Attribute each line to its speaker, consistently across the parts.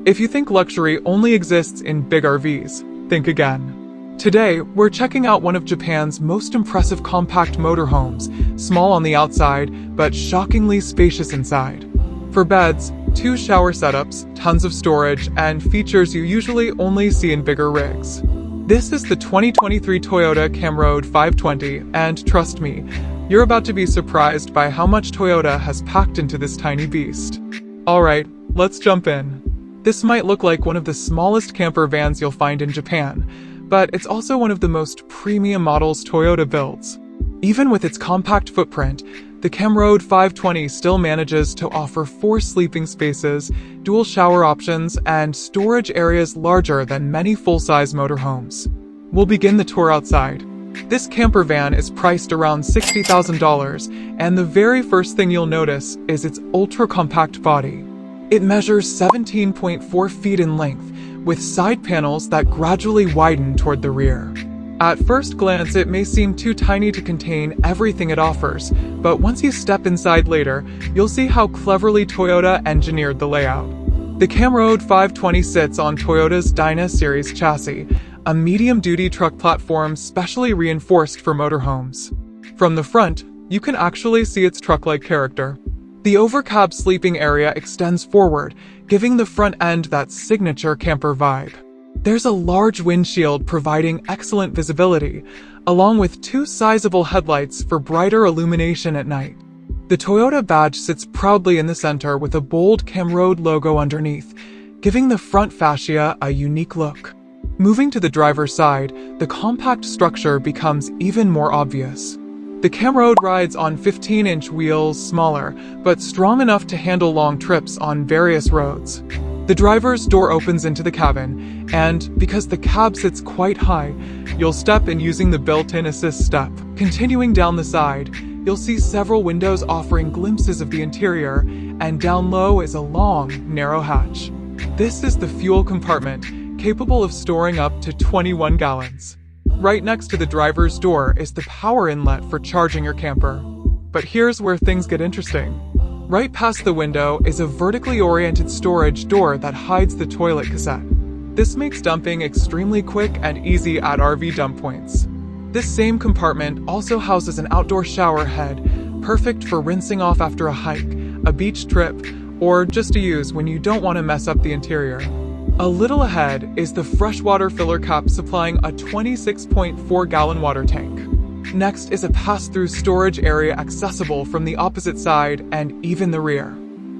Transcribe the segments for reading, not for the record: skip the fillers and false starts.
Speaker 1: If you think luxury only exists in big RVs, think again. Today, we're checking out one of Japan's most impressive compact motorhomes, small on the outside, but shockingly spacious inside. For beds, 2 shower setups, tons of storage, and features you usually only see in bigger rigs. This is the 2023 Toyota Camry 520, and trust me, you're about to be surprised by how much Toyota has packed into this tiny beast. Alright, let's jump in. This might look like one of the smallest camper vans you'll find in Japan, but it's also one of the most premium models Toyota builds. Even with its compact footprint, the Camry 520 still manages to offer 4 sleeping spaces, dual shower options, and storage areas larger than many full-size motorhomes. We'll begin the tour outside. This camper van is priced around $60,000, and the very first thing you'll notice is its ultra-compact body. It measures 17.4 feet in length, with side panels that gradually widen toward the rear. At first glance, it may seem too tiny to contain everything it offers, but once you step inside later, you'll see how cleverly Toyota engineered the layout. The Camry 520 sits on Toyota's Dyna Series chassis, a medium-duty truck platform specially reinforced for motorhomes. From the front, you can actually see its truck-like character. The overcab sleeping area extends forward, giving the front end that signature camper vibe. There's a large windshield providing excellent visibility, along with 2 sizable headlights for brighter illumination at night. The Toyota badge sits proudly in the center with a bold Camry logo underneath, giving the front fascia a unique look. Moving to the driver's side, the compact structure becomes even more obvious. The Camry rides on 15-inch wheels, smaller, but strong enough to handle long trips on various roads. The driver's door opens into the cabin, and because the cab sits quite high, you'll step in using the built-in assist step. Continuing down the side, you'll see several windows offering glimpses of the interior, and down low is a long, narrow hatch. This is the fuel compartment, capable of storing up to 21 gallons. Right next to the driver's door is the power inlet for charging your camper. But here's where things get interesting. Right past the window is a vertically oriented storage door that hides the toilet cassette. This makes dumping extremely quick and easy at RV dump points. This same compartment also houses an outdoor shower head, perfect for rinsing off after a hike, a beach trip, or just to use when you don't want to mess up the interior. A little ahead is the freshwater filler cap supplying a 26.4-gallon water tank. Next is a pass-through storage area accessible from the opposite side and even the rear.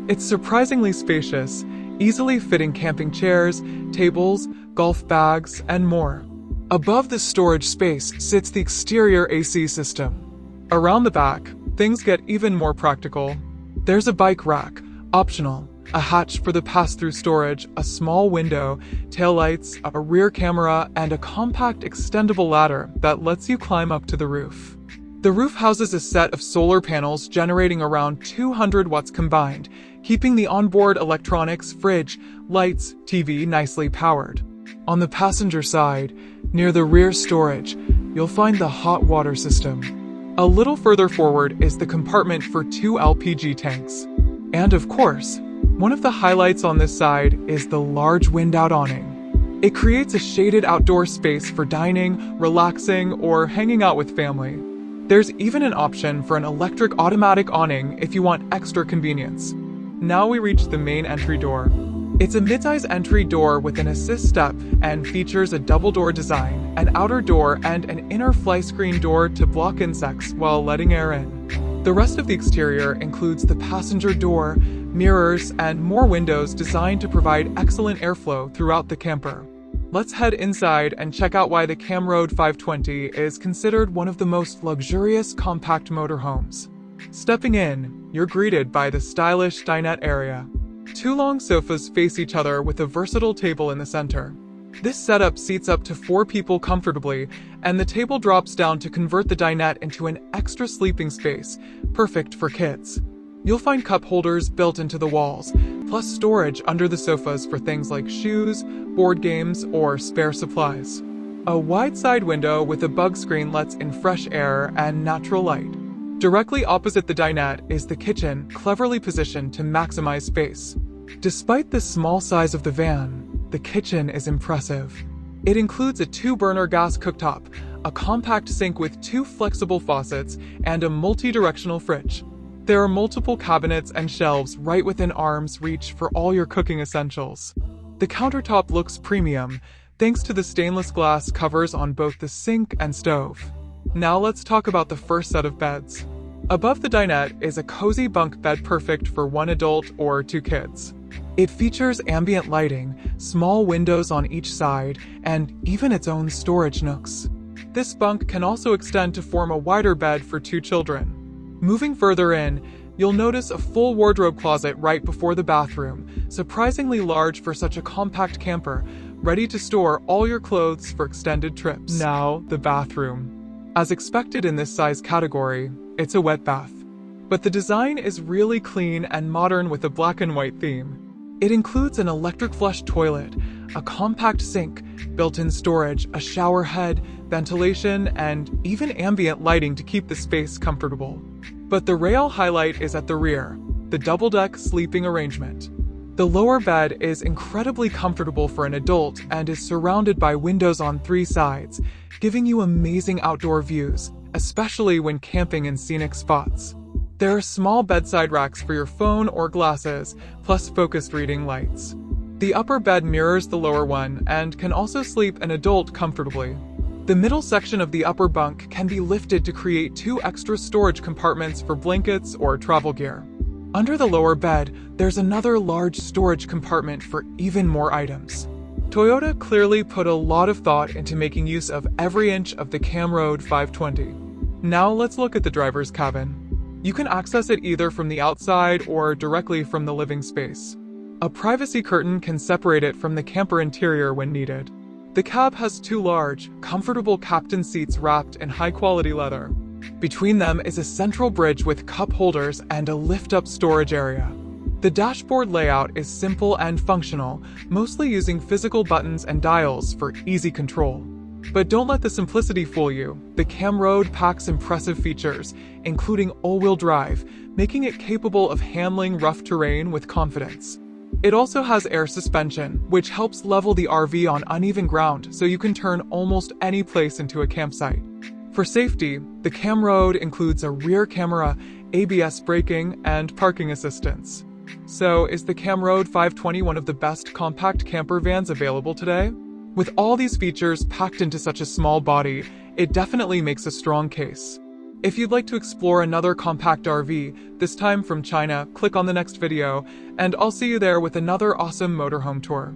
Speaker 1: It's surprisingly spacious, easily fitting camping chairs, tables, golf bags, and more. Above the storage space sits the exterior AC system. Around the back, things get even more practical. There's a bike rack, optional, a hatch for the pass-through storage, a small window, taillights, a rear camera, and a compact extendable ladder that lets you climb up to the roof. The roof houses a set of solar panels generating around 200 watts combined, keeping the onboard electronics, fridge, lights, TV nicely powered. On the passenger side, near the rear storage, you'll find the hot water system. A little further forward is the compartment for 2 LPG tanks. And of course, one of the highlights on this side is the large wind-out awning. It creates a shaded outdoor space for dining, relaxing, or hanging out with family. There's even an option for an electric automatic awning if you want extra convenience. Now we reach the main entry door. It's a mid-size entry door with an assist step and features a double-door design, an outer door, and an inner fly screen door to block insects while letting air in. The rest of the exterior includes the passenger door, mirrors, and more windows designed to provide excellent airflow throughout the camper. Let's head inside and check out why the Camry 520 is considered one of the most luxurious compact motorhomes. Stepping in, you're greeted by the stylish dinette area. 2 long sofas face each other with a versatile table in the center. This setup seats up to 4 people comfortably, and the table drops down to convert the dinette into an extra sleeping space, perfect for kids. You'll find cup holders built into the walls, plus storage under the sofas for things like shoes, board games, or spare supplies. A wide side window with a bug screen lets in fresh air and natural light. Directly opposite the dinette is the kitchen, cleverly positioned to maximize space. Despite the small size of the van, the kitchen is impressive. It includes a 2-burner gas cooktop, a compact sink with 2 flexible faucets, and a multi-directional fridge. There are multiple cabinets and shelves right within arm's reach for all your cooking essentials. The countertop looks premium, thanks to the stainless glass covers on both the sink and stove. Now let's talk about the first set of beds. Above the dinette is a cozy bunk bed perfect for 1 adult or 2 kids. It features ambient lighting, small windows on each side, and even its own storage nooks. This bunk can also extend to form a wider bed for 2 children. Moving further in, you'll notice a full wardrobe closet right before the bathroom, surprisingly large for such a compact camper, ready to store all your clothes for extended trips. Now, the bathroom. As expected in this size category, it's a wet bath. But the design is really clean and modern with a black and white theme. It includes an electric flush toilet, a compact sink, built-in storage, a shower head, ventilation, and even ambient lighting to keep the space comfortable. But the real highlight is at the rear, the double-deck sleeping arrangement. The lower bed is incredibly comfortable for an adult and is surrounded by windows on 3 sides, giving you amazing outdoor views, especially when camping in scenic spots. There are small bedside racks for your phone or glasses, plus focused reading lights. The upper bed mirrors the lower one and can also sleep an adult comfortably. The middle section of the upper bunk can be lifted to create 2 extra storage compartments for blankets or travel gear. Under the lower bed, there's another large storage compartment for even more items. Toyota clearly put a lot of thought into making use of every inch of the Camroad 520. Now let's look at the driver's cabin. You can access it either from the outside or directly from the living space. A privacy curtain can separate it from the camper interior when needed. The cab has 2 large, comfortable captain seats wrapped in high-quality leather. Between them is a central bridge with cup holders and a lift-up storage area. The dashboard layout is simple and functional, mostly using physical buttons and dials for easy control. But don't let the simplicity fool you. The Camroad packs impressive features, including all-wheel drive, making it capable of handling rough terrain with confidence. It also has air suspension, which helps level the RV on uneven ground so you can turn almost any place into a campsite. For safety, the Camroad includes a rear camera, ABS braking, and parking assistance. So, is the Camroad 520 one of the best compact camper vans available today? With all these features packed into such a small body, it definitely makes a strong case. If you'd like to explore another compact RV, this time from China, click on the next video, and I'll see you there with another awesome motorhome tour.